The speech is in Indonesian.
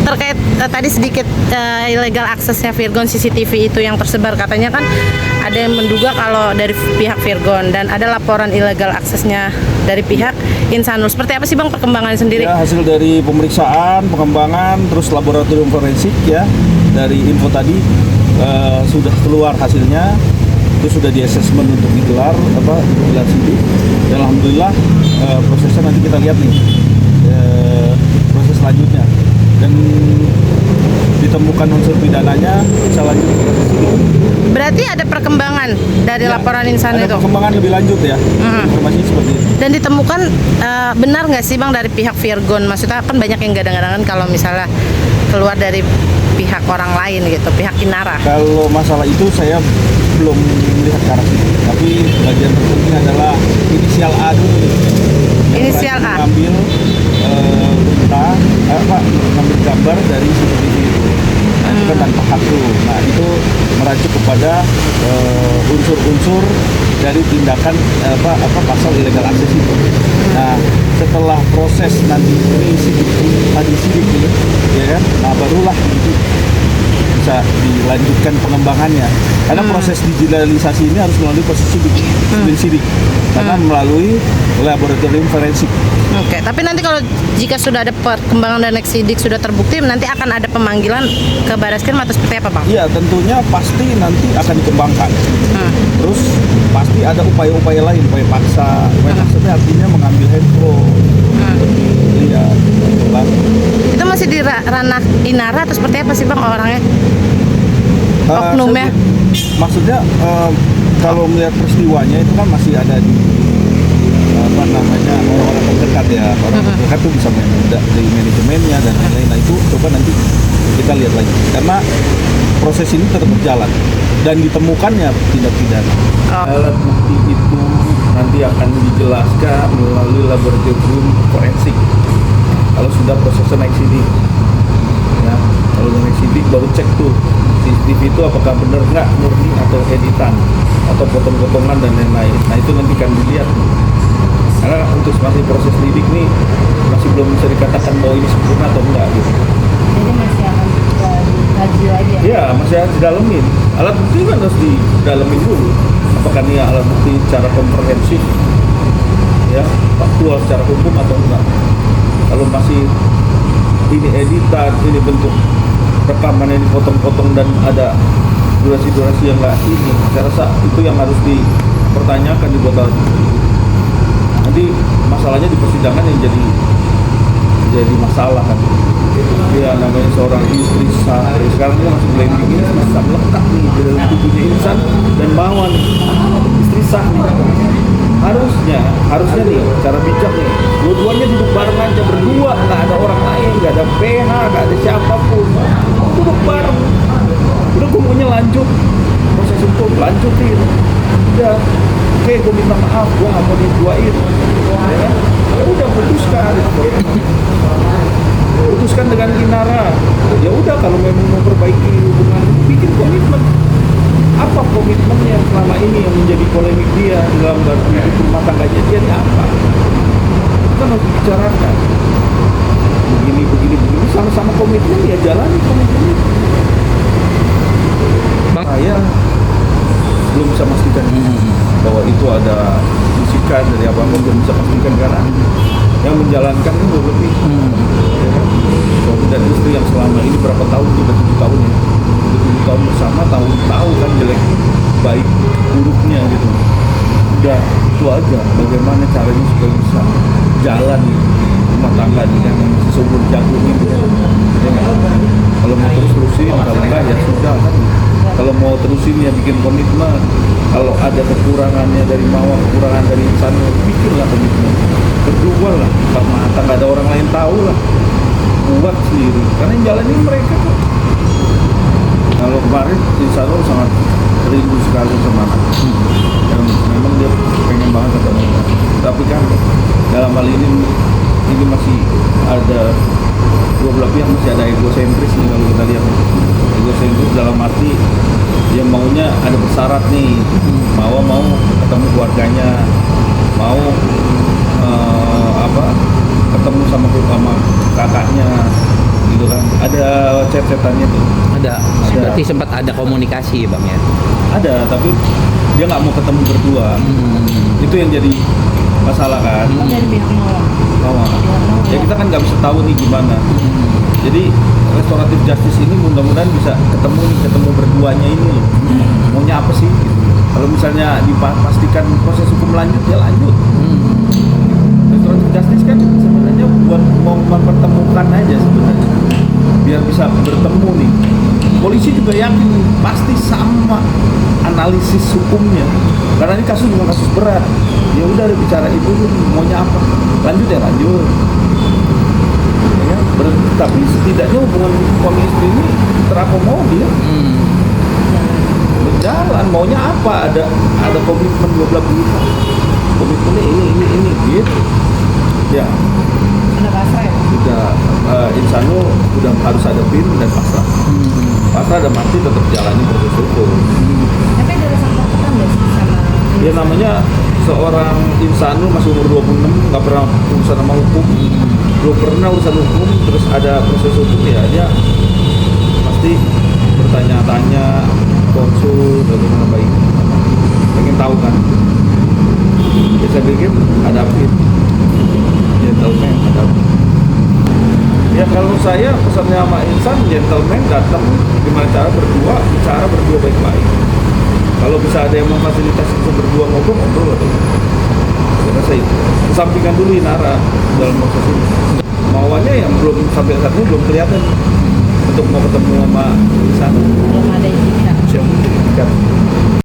terkait tadi sedikit illegal aksesnya Virgon CCTV itu yang tersebar, katanya kan ada yang menduga kalau dari pihak Virgon dan ada laporan illegal aksesnya dari pihak Insanul. Seperti apa sih Bang perkembangan sendiri? Ya, hasil dari pemeriksaan, pengembangan, terus laboratorium forensik ya, dari info tadi sudah keluar hasilnya, itu sudah di assessment untuk digelar sidik, dan alhamdulillah prosesnya nanti kita lihat nih proses selanjutnya, dan ditemukan unsur pidananya bisa lanjut ke proses sidik. Berarti ada perkembangan dari laporan Insan ada itu? Perkembangan lebih lanjut ya, informasi seperti itu. Dan ditemukan benar nggak sih Bang dari pihak Virgon? Maksudnya kan banyak yang gadang-gadangan kalau misalnya keluar dari pihak orang lain gitu, pihak Inara. Kalau masalah itu saya belum melihat ke arah situ, tapi bagian terpenting adalah inisial A dulu. Inisial A. Mengambil mengambil gambar dari CCTV itu. Nah, itu kan tanpa hak tuh. Nah, itu merujuk kepada unsur-unsur dari tindakan pasal illegal access itu. Nah, setelah proses nanti ini sidik ini, ya kan? Nah, barulah itu bisa dilanjutkan pengembangannya. Karena proses digitalisasi ini harus melalui proses sidik, karena melalui laboratorium forensik. Oke, tapi nanti kalau jika sudah ada perkembangan dan sidik sudah terbukti, nanti akan ada pemanggilan ke Barreskrim atau seperti apa Bang? Iya, tentunya pasti nanti akan dikembangkan. Terus pasti ada upaya-upaya lain, upaya paksa. Upaya paksa itu artinya mengambil handphone. Iya, Itu masih di ranah Inara atau seperti apa sih Bang orangnya? Oknumnya? Maksudnya kalau melihat peristiwanya itu kan masih ada di orang-orang terdekat ya, orang terdekat tuh bisa dari manajemennya dan lain-lain. Nah, itu coba nanti kita lihat lagi, karena proses ini tetap berjalan dan ditemukannya tindak pidana. Alat bukti itu nanti akan dijelaskan melalui laboratorium forensik kalau sudah prosesnya naik sidik. Ya, kalau naik sidik baru cek tuh CCTV itu apakah benar nggak murni atau editan atau potong-potongan dan lain-lain. Nah, itu nanti akan dilihat. Karena untuk masih proses lidik nih masih belum bisa dikatakan bahwa ini sempurna atau enggak gitu. Jadi masih akan dikaji lagi ya? Iya, masih harus didalemin. Alat bukti kan harus didalemin dulu. Apakah ini alat bukti secara komprehensif, ya, faktual secara hukum atau enggak. Kalau masih ini editan, ini bentuk rekaman yang dipotong-potong dan ada durasi-durasi yang enggak ini, saya rasa itu yang harus dipertanyakan, dibuat alat bukti. Nanti masalahnya di persidangan yang jadi masalah kan. Dia namanya seorang istri sah. Sekarang dia masih blending ini masih melekat nih di dalam tubuhnya Insan dan Mawar nih. Istri sah nih. Harusnya nih cara bijak nih. Dua-duanya duduk bareng aja berdua, nggak ada orang lain, nggak ada PH, nggak ada siapapun. Duduk bareng. Udah gue maunya lanjut proses hukum, lanjutin. Udah. Oke, gue minta maaf, gue gak mau diduain. Ya udah, putuskan dengan Inara. Ya udah, kalau memang mau perbaiki hubungan, bikin komitmen. Apa komitmennya selama ini yang menjadi polemik dia dalam rumah tangganya dia ini apa? Kita harus bicarakan. Begini, sama-sama komitmen ya jalani komitmen itu. Saya belum bisa pastikan bahwa itu ada bisikan dari apa-apa, belum bisa pastikan karena yang menjalankan itu lebih suami dan istri yang selama ini berapa tahun, 7 tahun ya, 7 tahun bersama, tahu kan jelek baik buruknya gitu. Udah itu aja bagaimana caranya supaya bisa jalan rumah tangga dengan seumur jagung ini ya. Kalau mau terusin, kalau enggak ya sudah kan. Kalau mau terusin ya bikin komitmen. Kalau ada kekurangannya dari Mawar, kekurangan dari Insan, bikinlah komitmen. Berdua lah, empat mata, nggak ada orang lain tahu lah. Buat sendiri, karena yang jalanin mereka kok. Kalau kemarin Insan sangat rindu sekali sama anak. Dan memang dia pengen banget ketemu. Tapi kan dalam hal ini masih ada dua belah pihak, masih ada egosentris nih kalau kita lihat. Egosentris dalam arti dia maunya ada bersyarat nih, mau ketemu keluarganya, mau ketemu sama kakaknya gitu kan. Ada chat-chatannya tuh. Ada. Berarti sempat ada komunikasi ya Bang ya. Ada, tapi dia nggak mau ketemu berdua. Itu yang jadi masalah kan. Oh, dari pihak Mawar. Mawar. Ya kita kan nggak bisa tahu nih gimana. Jadi restoratif justice ini mudah-mudahan bisa ketemu berduanya ini loh. Maunya apa sih? Gitu. Kalau misalnya dipastikan proses hukum lanjut, ya lanjut. Restoratif justice kan sebenarnya buat mau mempertemukan aja sebenarnya, biar bisa bertemu nih. Polisi juga yakin pasti sama analisis hukumnya, karena ini kasus bukan kasus berat. Ya udah bicara itu, maunya apa? Lanjut ya lanjut. Ya, tapi setidaknya hubungan suami istri ini terakomodir. Berjalan, maunya apa? Ada komitmen dua belah pihak. Komitmennya ini gitu. Ya, Sudah pasrah ya? sudah Insano udah harus ada PIN dan pasrah. Pasrah dan mati tetap jalani proses hukum. Tapi ada rasa tertekan nggak sih sama Ya namanya seorang Insano masih umur 26, nggak pernah urusan sama hukum, belum pernah urusan hukum, terus ada proses hukum, ya dia pasti bertanya-tanya, konsul, bagaimana baiknya, pengen tahu kan. Ya saya pikir hadapin, gentleman hadapin. Ya kalau saya pesannya sama Insan, gentleman datang, gimana cara berdua, bicara berdua baik-baik. Kalau bisa ada yang memfasilitasi untuk berdua ngobrol atau saya rasa itu. Kesampingkan dulu Inara dalam proses ini. Mauannya yang belum sampai saat ini belum kelihatan untuk mau ketemu sama